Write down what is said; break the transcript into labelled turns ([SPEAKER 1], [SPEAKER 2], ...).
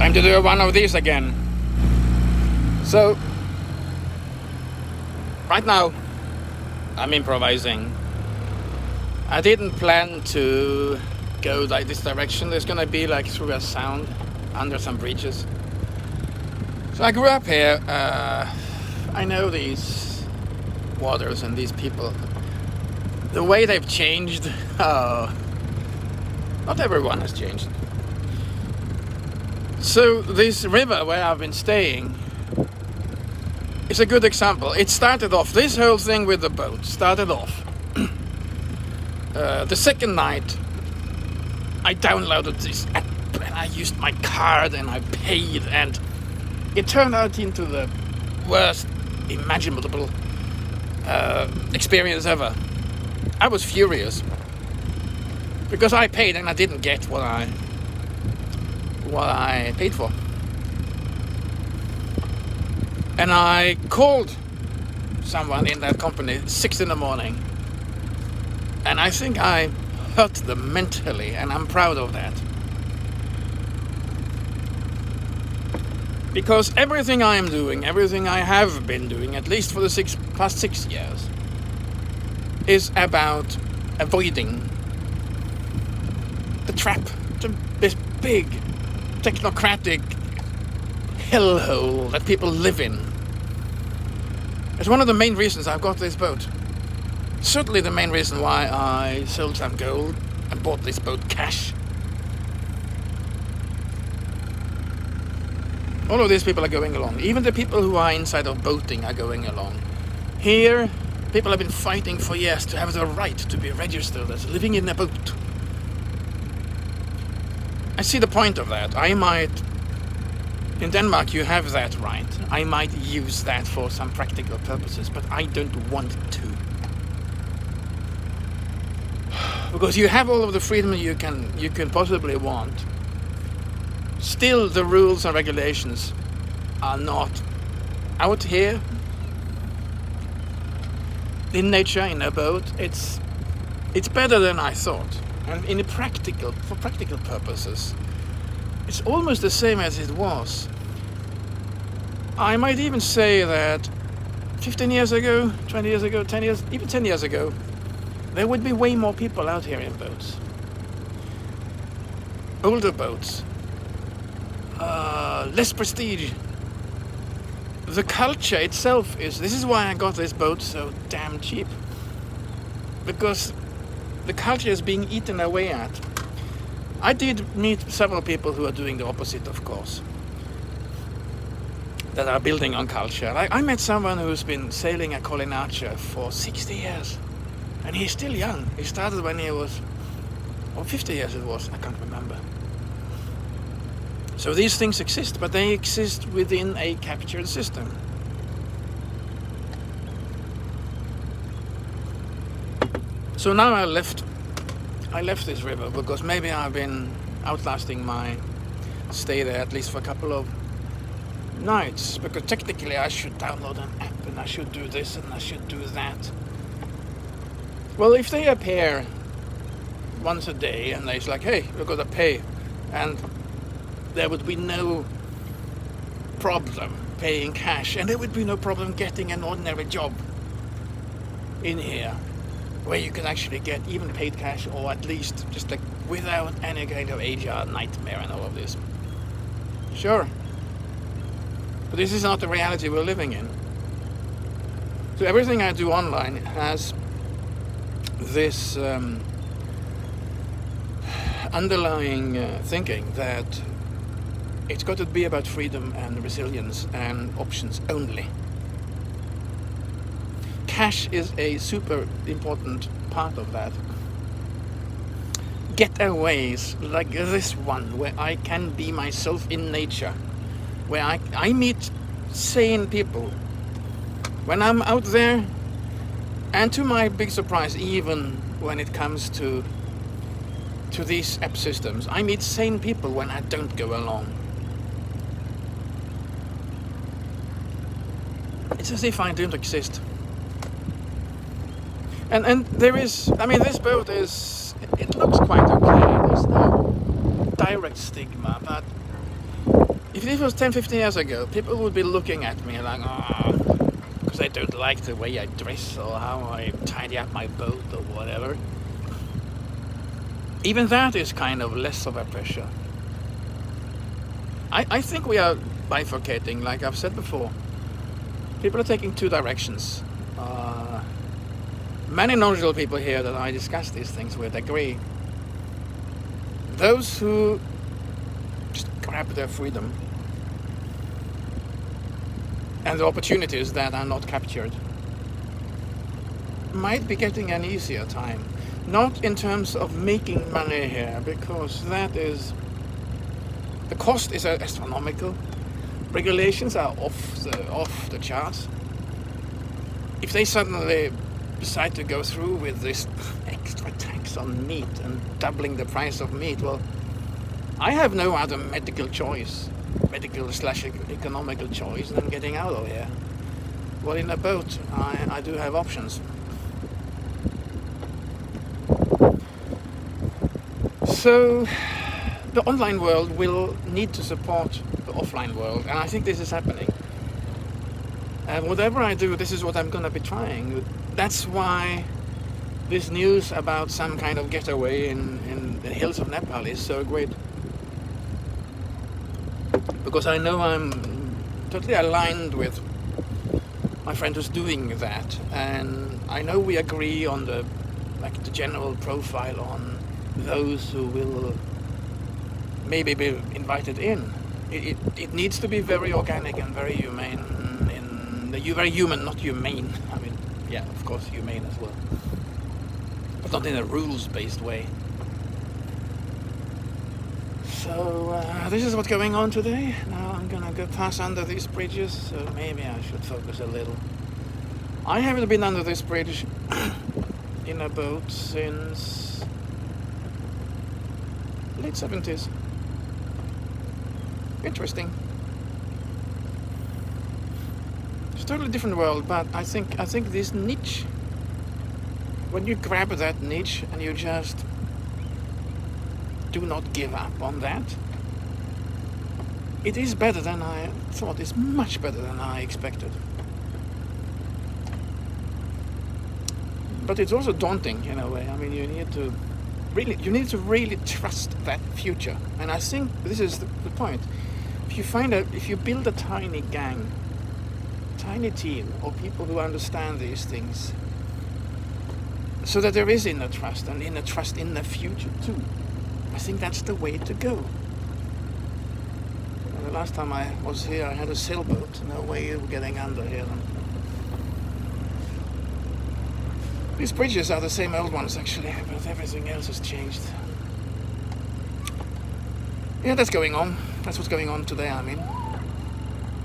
[SPEAKER 1] Time to do one of these again. So, right now, I'm improvising. I didn't plan to go like this direction. There's gonna be like through a sound under some bridges. So I grew up here. I know these waters and these people. The way they've changed. Not everyone has changed. So this river where I've been staying is a good example. It started off, this whole thing with the boat started off. The second night I downloaded this app and I used my card and I paid, and it turned out into the worst imaginable experience ever. I was furious because I paid and I didn't get what I paid for. And I called someone in that company 6 in the morning, and I think I hurt them mentally, and I'm proud of that. Because everything I am doing, everything I have been doing, at least for the past 6 years, is about avoiding the trap, this big technocratic hellhole that people live in. It's one of the main reasons I've got this boat. Certainly the main reason why I sold some gold and bought this boat cash. All of these people are going along. Even the people who are inside of boating are going along. Here, people have been fighting for years to have the right to be registered as living in a boat. I see the point of that. In Denmark you have that right. I might use that for some practical purposes, but I don't want to. Because you have all of the freedom you can possibly want. Still, the rules and regulations are not out here in nature, in a boat. It's better than I thought. And for practical purposes, it's almost the same as it was. I might even say that 15 years ago, 20 years ago, 10 years, even 10 years ago, there would be way more people out here in boats. Older boats. Less prestige. The culture itself this is why I got this boat so damn cheap. Because the culture is being eaten away at. I did meet several people who are doing the opposite, of course, that are building on culture. I met someone who's been sailing at Colin Archer for 60 years, and he's still young. He started when he was, 50 years it was, I can't remember. So these things exist, but they exist within a captured system. So now I left this river because maybe I've been outlasting my stay there at least for a couple of nights, because technically I should download an app and I should do this and I should do that. Well, if they appear once a day and they're like, hey, we're gonna pay, and there would be no problem paying cash, and there would be no problem getting an ordinary job in here where you can actually get even paid cash, or at least just like without any kind of HR nightmare and all of this. Sure. But this is not the reality we're living in. So everything I do online has this underlying thinking that it's got to be about freedom and resilience and options only. Cash is a super important part of that. Getaways like this one, where I can be myself in nature, where I meet sane people when I'm out there, and to my big surprise, even when it comes to these app systems, I meet sane people when I don't go along. It's as if I don't exist. And there is, this boat it looks quite okay. There's no direct stigma, but If this was 10, 15 years ago, people would be looking at me like, oh, because they don't like the way I dress or how I tidy up my boat or whatever. Even that is kind of less of a pressure. I think we are bifurcating, like I've said before. People are taking two directions. Many knowledgeable people here that I discuss these things with agree. Those who just grab their freedom and the opportunities that are not captured might be getting an easier time. Not in terms of making money here, because that is... the cost is astronomical. Regulations are off the charts. If they suddenly decide to go through with this extra tax on meat and doubling the price of meat, well, I have no other medical economical choice than getting out of here. Well, in a boat, I do have options. So the online world will need to support the offline world, and I think this is happening. And whatever I do, this is what I'm going to be trying. That's why this news about some kind of getaway in the hills of Nepal is so great. Because I know I'm totally aligned with my friend who's doing that, and I know we agree on the general profile on those who will maybe be invited in. It needs to be very organic and very humane. Very human, not humane. I mean, yeah, of course, humane as well, but not in a rules-based way. So this is what's going on today. Now I'm gonna go pass under these bridges, so maybe I should focus a little. I haven't been under this bridge in a boat since late 70s. Interesting. It's a totally different world, but I think this niche, when you grab that niche and you just do not give up on that, it is better than I thought. It's much better than I expected. But it's also daunting in a way. I mean, you need to really trust that future. And I think this is the point. If you build a tiny gang, tiny team of people who understand these things, so that there is inner trust and inner trust in the future too, I think that's the way to go. The last time I was here, I had a sailboat. No way of getting under here. These bridges are the same old ones actually, but everything else has changed. Yeah, that's going on. That's what's going on today, I mean.